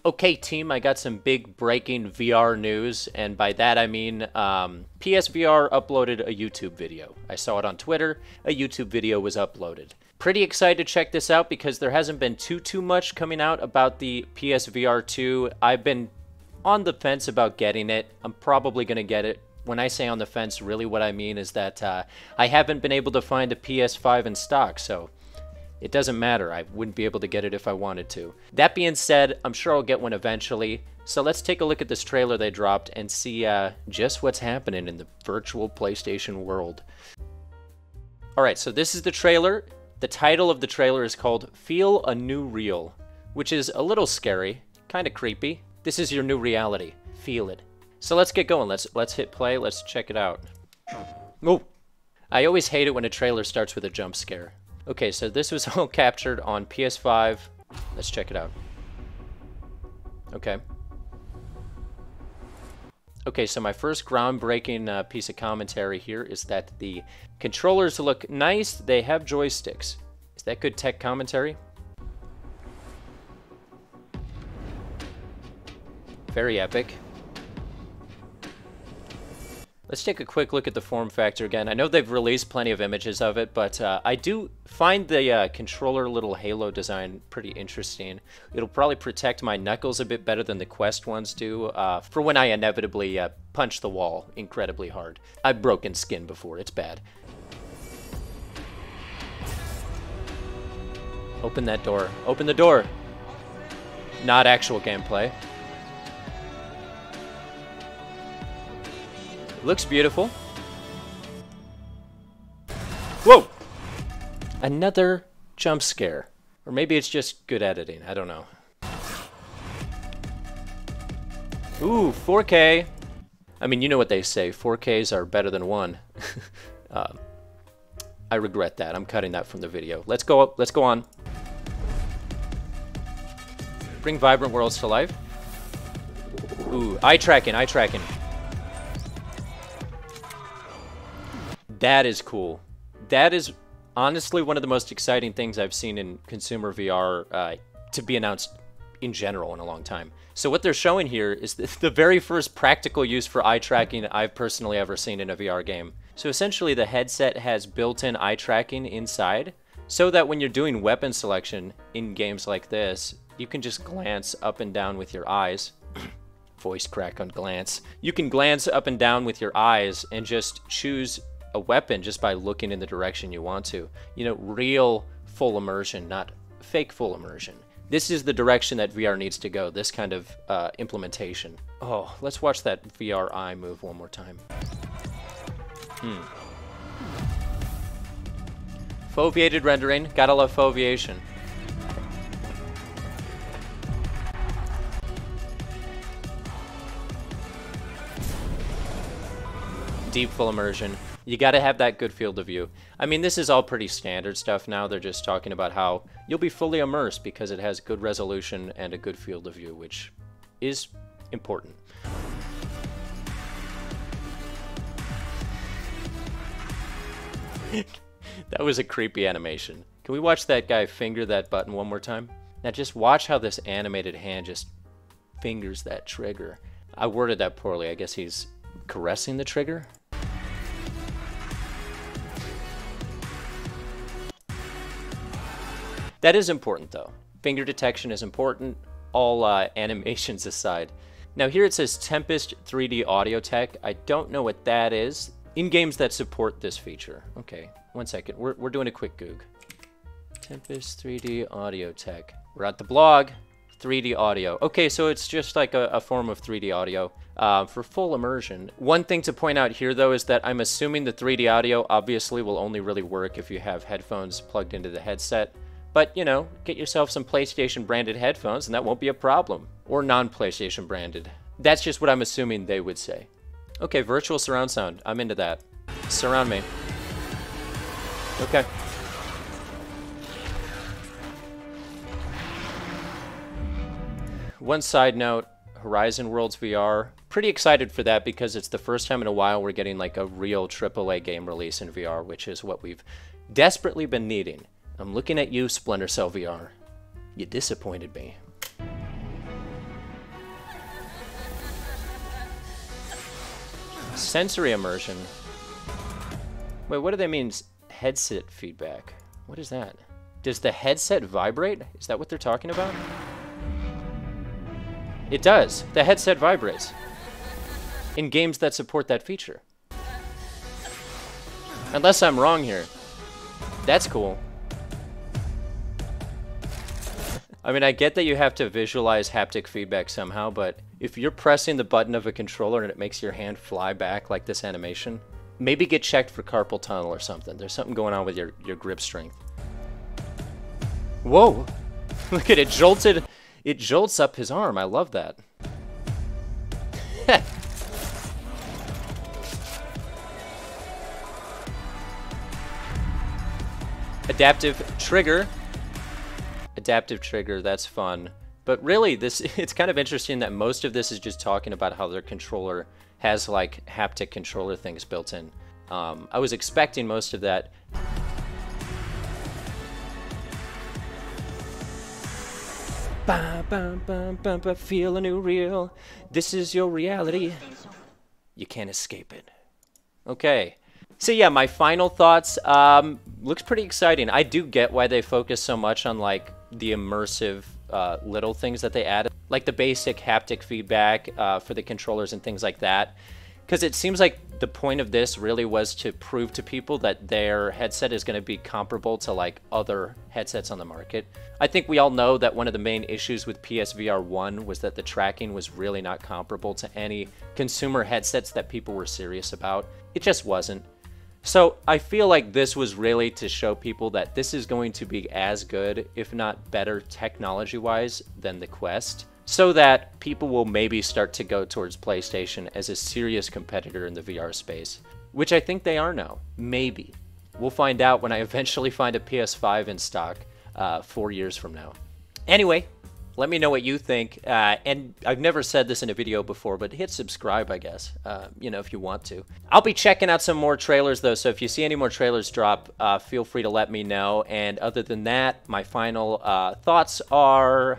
Okay, team, I got some big breaking VR news, and by that I mean PSVR uploaded a YouTube video. I saw it on Twitter. A YouTube video was uploaded. Pretty excited to check this out because there hasn't been too much coming out about the PSVR 2. I've been on the fence about getting it. I'm probably going to get it. When I say on the fence, really what I mean is that I haven't been able to find a PS5 in stock, so it doesn't matter. I wouldn't be able to get it if I wanted to. That being said, I'm sure I'll get one eventually. So let's take a look at this trailer they dropped and see just what's happening in the virtual PlayStation world. Alright, so this is the trailer. The title of the trailer is called Feel a New Real, which is a little scary, kind of creepy. This is your new reality. Feel it. So let's get going. Let's hit play. Let's check it out. Oh! I always hate it when a trailer starts with a jump scare. Okay, so this was all captured on PS5. Let's check it out. Okay. Okay, so my first groundbreaking piece of commentary here is that the controllers look nice. They have joysticks. Is that good tech commentary? Very epic. Let's take a quick look at the form factor again. I know they've released plenty of images of it, but I do find the controller little halo design pretty interesting. It'll probably protect my knuckles a bit better than the Quest ones do for when I inevitably punch the wall incredibly hard. I've broken skin before. It's bad. Open that door. Open the door. Not actual gameplay. Looks beautiful. Whoa! Another jump scare. Or maybe it's just good editing. I don't know. Ooh, 4K. I mean, you know what they say. 4Ks are better than 1. I regret that. I'm cutting that from the video. Let's go up. Let's go on. Bring vibrant worlds to life. Ooh, eye tracking, eye tracking. That is cool. That is honestly one of the most exciting things I've seen in consumer VR to be announced in general in a long time. So what they're showing here is the very first practical use for eye tracking I've personally ever seen in a VR game. So essentially the headset has built-in eye tracking inside so that when you're doing weapon selection in games like this, you can just glance up and down with your eyes. Voice crack on glance. You can glance up and down with your eyes and just choose a weapon just by looking in the direction you want to. You know, real full immersion, not fake full immersion. This is the direction that VR needs to go, this kind of implementation. Oh, let's watch that VR eye move one more time. Foveated rendering, gotta love foveation. Deep full immersion. You gotta have that good field of view. I mean, this is all pretty standard stuff now. They're just talking about how you'll be fully immersed because it has good resolution and a good field of view, which is important. That was a creepy animation. Can we watch that guy finger that button one more time? Now just watch how this animated hand just fingers that trigger. I worded that poorly. I guess he's caressing the trigger? That is important though. Finger detection is important, all animations aside. Now here it says Tempest 3D Audio Tech. I don't know what that is. In games that support this feature. Okay, one second. We're doing a quick Goog. Tempest 3D Audio Tech. We're at the blog. 3D audio. Okay, so it's just like a form of 3D audio for full immersion. One thing to point out here though is that I'm assuming the 3D audio obviously will only really work if you have headphones plugged into the headset. But, you know, get yourself some PlayStation branded headphones and that won't be a problem. Or non-PlayStation branded. That's just what I'm assuming they would say. Okay, virtual surround sound. I'm into that. Surround me. Okay. One side note, Horizon Worlds VR. Pretty excited for that because it's the first time in a while we're getting like a real AAA game release in VR, which is what we've desperately been needing. I'm looking at you, Splinter Cell VR. You disappointed me. Sensory immersion. Wait, what do they mean? Headset feedback. What is that? Does the headset vibrate? Is that what they're talking about? It does. The headset vibrates. In games that support that feature. Unless I'm wrong here. That's cool. I mean, I get that you have to visualize haptic feedback somehow, but if you're pressing the button of a controller and it makes your hand fly back like this animation, maybe get checked for carpal tunnel or something. There's something going on with your grip strength. Whoa! Look at it, jolted. It jolts up his arm. I love that. Adaptive trigger. Adaptive trigger, that's fun. But really, it's kind of interesting that most of this is just talking about how their controller has like haptic controller things built in. I was expecting most of that. Bam, bam, bam, bam, bam, feel a new real. This is your reality. You can't escape it. Okay. So yeah, my final thoughts. Looks pretty exciting. I do get why they focus so much on like the immersive little things that they added, like the basic haptic feedback for the controllers and things like that. Because it seems like the point of this really was to prove to people that their headset is going to be comparable to like other headsets on the market. I think we all know that one of the main issues with PSVR 1 was that the tracking was really not comparable to any consumer headsets that people were serious about. It just wasn't. So I feel like this was really to show people that this is going to be as good, if not better technology-wise, than the Quest, so that people will maybe start to go towards PlayStation as a serious competitor in the VR space, which I think they are now. Maybe. We'll find out when I eventually find a PS5 in stock 4 years from now. Anyway, let me know what you think, and I've never said this in a video before, but hit subscribe, I guess, you know, if you want to. I'll be checking out some more trailers, though, so if you see any more trailers drop, feel free to let me know, and other than that, my final thoughts are...